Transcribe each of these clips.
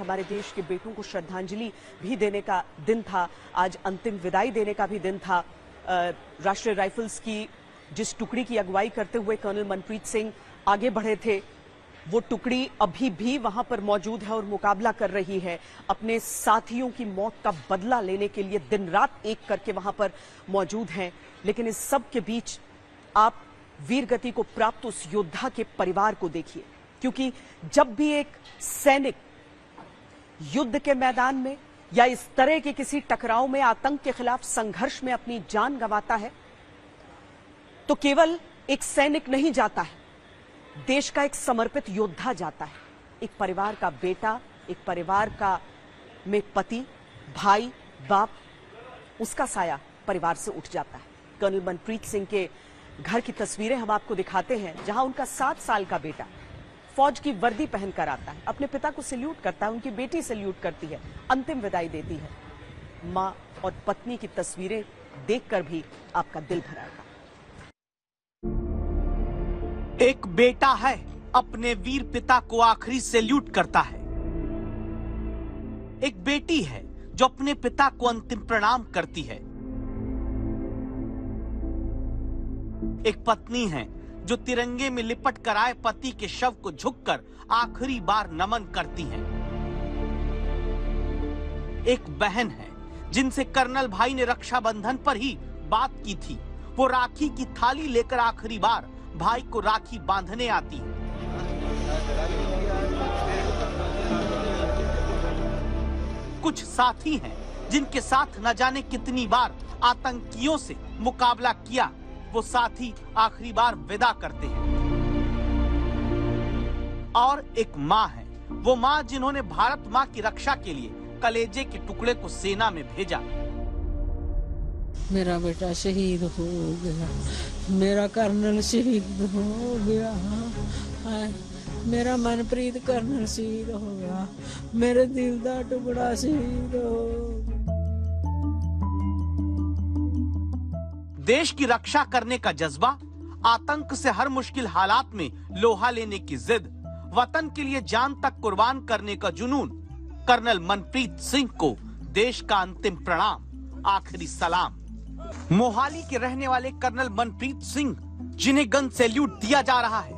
हमारे देश के बेटों को श्रद्धांजलि भी देने का दिन था। आज अंतिम विदाई देने का भी दिन था। राष्ट्रीय राइफल्स की जिस टुकड़ी की अगुवाई करते हुए कर्नल मनप्रीत सिंह आगे बढ़े थे, वो टुकड़ी अभी भी वहां पर मौजूद है और मुकाबला कर रही है। अपने साथियों की मौत का बदला लेने के लिए दिन रात एक करके वहां पर मौजूद हैं। लेकिन इस सब के बीच आप वीरगति को प्राप्त उस योद्धा के परिवार को देखिए, क्योंकि जब भी एक सैनिक युद्ध के मैदान में या इस तरह के किसी टकराव में, आतंक के खिलाफ संघर्ष में अपनी जान गंवाता है, तो केवल एक सैनिक नहीं जाता है, देश का एक समर्पित योद्धा जाता है। एक परिवार का बेटा, एक परिवार का में पति, भाई, बाप, उसका साया परिवार से उठ जाता है। कर्नल मनप्रीत सिंह के घर की तस्वीरें हम आपको दिखाते हैं, जहां उनका 7 साल का बेटा फौज की वर्दी पहनकर आता है, अपने पिता को सैल्यूट करता है, उनकी बेटी सैल्यूट करती है, अंतिम विदाई देती है। मां और पत्नी की तस्वीरें देखकर भी आपका दिल भराएगा। एक बेटा है, अपने वीर पिता को आखिरी सैल्यूट करता है। एक बेटी है जो अपने पिता को अंतिम प्रणाम करती है। एक पत्नी है जो तिरंगे में लिपट कर आए पति के शव को झुककर आखिरी बार नमन करती है। एक बहन है जिनसे कर्नल भाई ने रक्षाबंधन पर ही बात की थी। वो राखी की थाली लेकर आखिरी बार भाई को राखी बांधने आती है। कुछ साथी हैं जिनके साथ न जाने कितनी बार आतंकियों से मुकाबला किया, वो साथी आखिरी बार विदा करते हैं। और एक माँ है, वो माँ जिन्होंने भारत माँ की रक्षा के लिए कलेजे के टुकड़े को सेना में भेजा। मेरा बेटा शहीद हो गया, मेरा कर्नल शहीद हो गया, मेरा मनप्रीत कर्नल शहीद हो गया, मेरे दिल दा टुकड़ा शहीद हो गया। देश की रक्षा करने का जज्बा, आतंक से हर मुश्किल हालात में लोहा लेने की जिद, वतन के लिए जान तक कुर्बान करने का जुनून। कर्नल मनप्रीत सिंह को देश का अंतिम प्रणाम, आखिरी सलाम। मोहाली के रहने वाले कर्नल मनप्रीत सिंह, जिन्हें गन सैल्यूट दिया जा रहा है,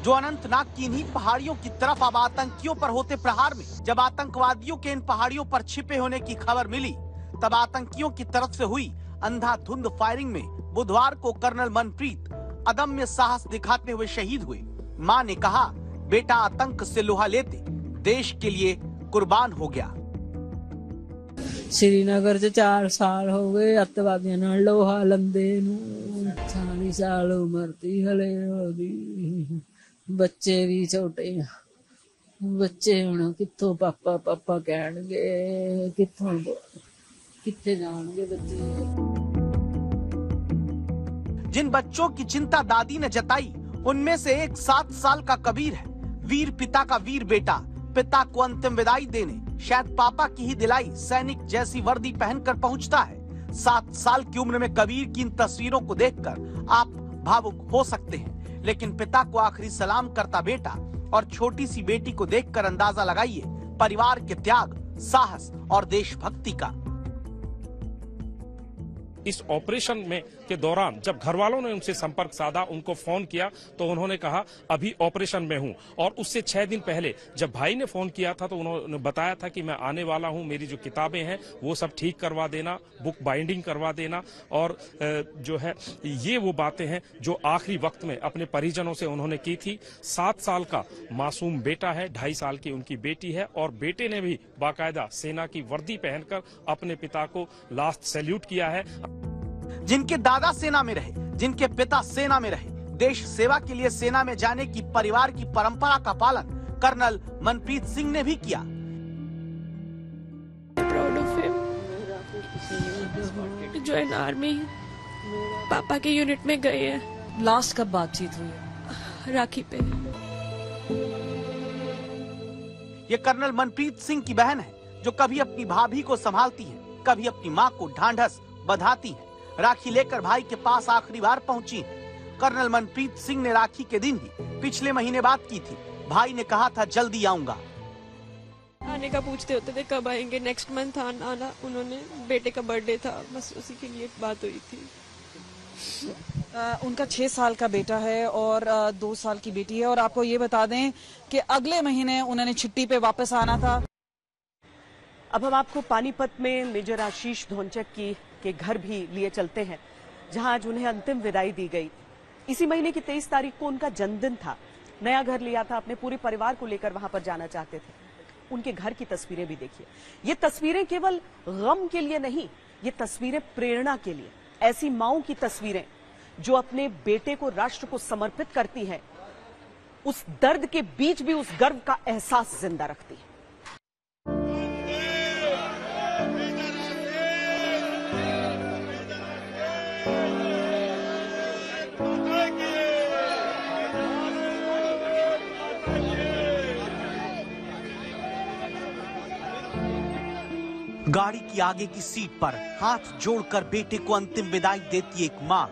जो अनंतनाग की इन्हीं पहाड़ियों की तरफ अब आतंकियों पर होते प्रहार में, जब आतंकवादियों के इन पहाड़ियों पर छिपे होने की खबर मिली, तब आतंकियों की तरफ से हुई अंधाधुंध फायरिंग में बुधवार को कर्नल मनप्रीत अदम्य साहस दिखाते हुए शहीद हुए। मां ने कहा, बेटा आतंक से लोहा लेते देश के लिए कुर्बान हो गया। श्रीनगर च 4 साल हो गए अतवादियों नाल लोहा लंदे नूं, 40 साल उम्र थी हले ओदी, बच्चे भी छोटे, बच्चे हुण कित्थों पापा पापा कहणगे, कित्थों कित्थे जाणगे बच्चे। जिन बच्चों की चिंता दादी ने जताई, उनमें से एक 7 साल का कबीर है। वीर पिता का वीर बेटा पिता को अंतिम विदाई देने शायद पापा की ही दिलाई सैनिक जैसी वर्दी पहनकर पहुंचता है। 7 साल की उम्र में कबीर की इन तस्वीरों को देखकर आप भावुक हो सकते हैं, लेकिन पिता को आखिरी सलाम करता बेटा और छोटी सी बेटी को देखकर अंदाजा लगाइए परिवार के त्याग, साहस और देशभक्ति का। इस ऑपरेशन में के दौरान जब घर वालों ने उनसे संपर्क साधा, उनको फोन किया, तो उन्होंने कहा अभी ऑपरेशन में हूं। और उससे 6 दिन पहले जब भाई ने फोन किया था तो उन्होंने बताया था कि मैं आने वाला हूं, मेरी जो किताबें हैं वो सब ठीक करवा देना, बुक बाइंडिंग करवा देना। और जो है ये वो बातें हैं जो आखिरी वक्त में अपने परिजनों से उन्होंने की थी। 7 साल का मासूम बेटा है, 2.5 साल की उनकी बेटी है, और बेटे ने भी बाकायदा सेना की वर्दी पहनकर अपने पिता को लास्ट सैल्यूट किया है। जिनके दादा सेना में रहे, जिनके पिता सेना में रहे, देश सेवा के लिए सेना में जाने की परिवार की परंपरा का पालन कर्नल मनप्रीत सिंह ने भी किया। Proud of him, join army, पापा के यूनिट में गए हैं। लास्ट कब बातचीत हुई? राखी पे। ये कर्नल मनप्रीत सिंह की बहन है, जो कभी अपनी भाभी को संभालती है, कभी अपनी माँ को ढांढस बंधाती है। राखी लेकर भाई के पास आखिरी बार पहुंची। कर्नल मनप्रीत सिंह ने राखी के दिन ही पिछले महीने बात की थी। भाई ने कहा था जल्दी आऊंगा। आने का पूछते होते थे, कब आएंगे, नेक्स्ट मंथ आना। उन्होंने, बेटे का बर्थडे था, बस उसी के लिए बात हुई थी। उनका 6 साल का बेटा है और 2 साल की बेटी है। और आपको ये बता दें कि अगले महीने उन्होंने छुट्टी पे वापस आना था। अब हम आपको पानीपत में मेजर आशीष धोंचक के घर भी लिए चलते हैं, जहां आज उन्हें अंतिम विदाई दी गई। इसी महीने की 23 तारीख को उनका जन्मदिन था। नया घर लिया था, अपने पूरे परिवार को लेकर वहां पर जाना चाहते थे। उनके घर की तस्वीरें भी देखिए। ये तस्वीरें केवल गम के लिए नहीं, ये तस्वीरें प्रेरणा के लिए। ऐसी माओं की तस्वीरें जो अपने बेटे को राष्ट्र को समर्पित करती हैं, उस दर्द के बीच भी उस गर्व का एहसास जिंदा रखती है। गाड़ी की आगे की सीट पर हाथ जोड़कर बेटे को अंतिम विदाई देती एक मां।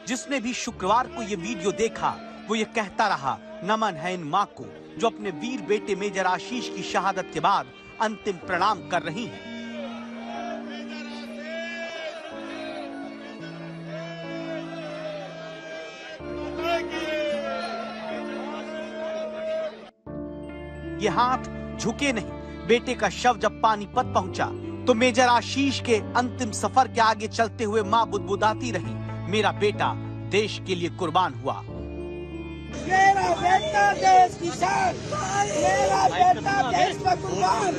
जिसने भी शुक्रवार को ये वीडियो देखा, वो ये कहता रहा, नमन है इन मां को जो अपने वीर बेटे मेजर आशीष की शहादत के बाद अंतिम प्रणाम कर रही हैं। ये हाथ झुके नहीं। बेटे का शव जब पानीपत पहुंचा तो मेजर आशीष के अंतिम सफर के आगे चलते हुए मां बुदबुदाती रही, मेरा बेटा देश के लिए कुर्बान हुआ। मेरा बेटा देश की शान, मेरा बेटा देश का कुर्बान,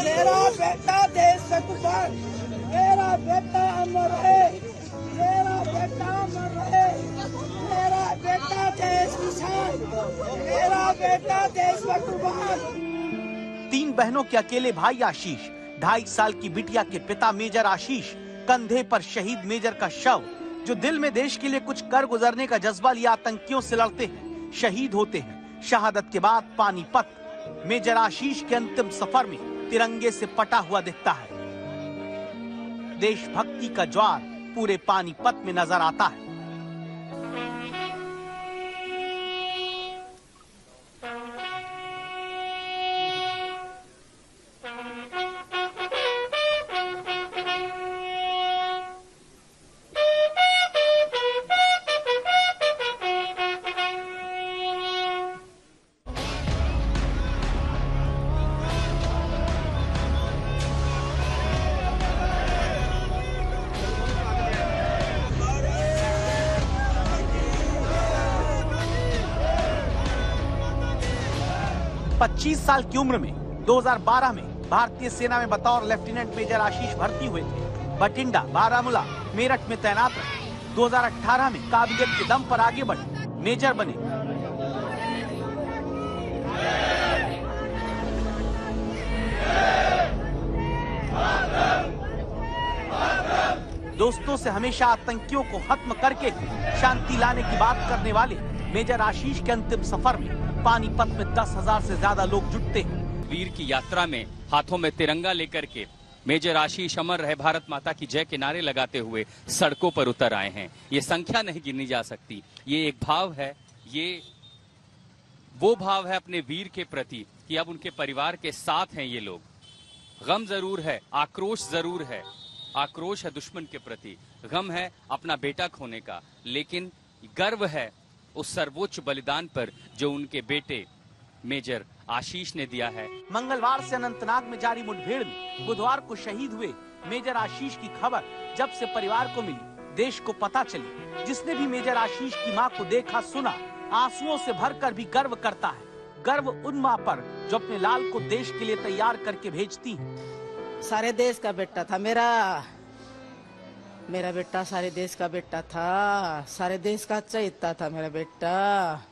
मेरा बेटा देश का कुर्बान, मेरा बेटा अमर है, मेरा बेटा अमर है, मेरा बेटा देश की शान, मेरा बेटा देश का कुर्बान। 3 बहनों के अकेले भाई आशीष, 2.5 साल की बिटिया के पिता मेजर आशीष, कंधे पर शहीद मेजर का शव, जो दिल में देश के लिए कुछ कर गुजरने का जज्बा लिया आतंकियों से लड़ते हैं, शहीद होते हैं। शहादत के बाद पानीपत मेजर आशीष के अंतिम सफर में तिरंगे से पटा हुआ दिखता है। देशभक्ति का ज्वार पूरे पानीपत में नजर आता है। पच्चीस साल की उम्र में 2012 में भारतीय सेना में बतौर लेफ्टिनेंट मेजर आशीष भर्ती हुए थे। बठिंडा, बारामूला, मेरठ में तैनात रहे। 2018 में काबिलियत के दम पर आगे बढ़े, मेजर बने। दोस्तों से हमेशा आतंकियों को खत्म करके शांति लाने की बात करने वाले मेजर आशीष के अंतिम सफर में पानीपत में 10,000 से ज्यादा लोग जुटते हैं। वीर की यात्रा में हाथों में तिरंगा लेकर के मेजर आशीष अमर रहे भारत माता की जय के नारे लगाते हुए सड़कों पर उतर आए हैं। ये संख्या नहीं गिनी जा सकती। ये एक भाव है, ये वो भाव है अपने वीर के प्रति कि अब उनके परिवार के साथ हैं ये लोग। गम जरूर है, आक्रोश जरूर है। आक्रोश है दुश्मन के प्रति, गम है अपना बेटा खोने का, लेकिन गर्व है उस सर्वोच्च बलिदान पर जो उनके बेटे मेजर आशीष ने दिया है। मंगलवार से अनंतनाग में जारी मुठभेड़ में बुधवार को शहीद हुए मेजर आशीष की खबर जब से परिवार को मिली, देश को पता चली, जिसने भी मेजर आशीष की मां को देखा सुना, आंसुओं से भरकर भी गर्व करता है। गर्व उन मां पर जो अपने लाल को देश के लिए तैयार करके भेजती है। सारे देश का बेटा था मेरा बेटा सारे देश का बेटा था, सारे देश का अच्छा हिस्सा था मेरा बेटा,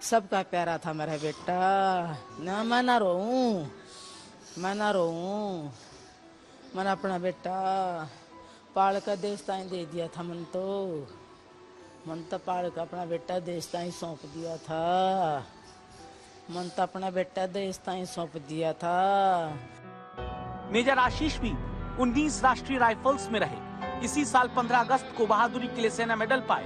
सबका प्यारा था मेरा बेटा। ना मैं ना रोऊं, मन अपना बेटा पाल का देश ताई दे दिया था। मन तो पाल का अपना बेटा देश ताई सौंप दिया था। मन तो अपना बेटा देश ताई सौंप दिया था। मेजर आशीष भी 19 राष्ट्रीय राइफल्स में रहे। इसी साल 15 अगस्त को बहादुरी के लिए सेना मेडल पाए।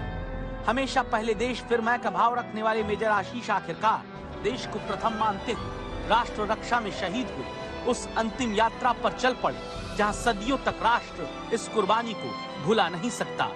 हमेशा पहले देश फिर मैं का भाव रखने वाले मेजर आशीष आखिरकार देश को प्रथम मानते हुए राष्ट्र रक्षा में शहीद हुए उस अंतिम यात्रा पर चल पड़े जहां सदियों तक राष्ट्र इस कुर्बानी को भुला नहीं सकता।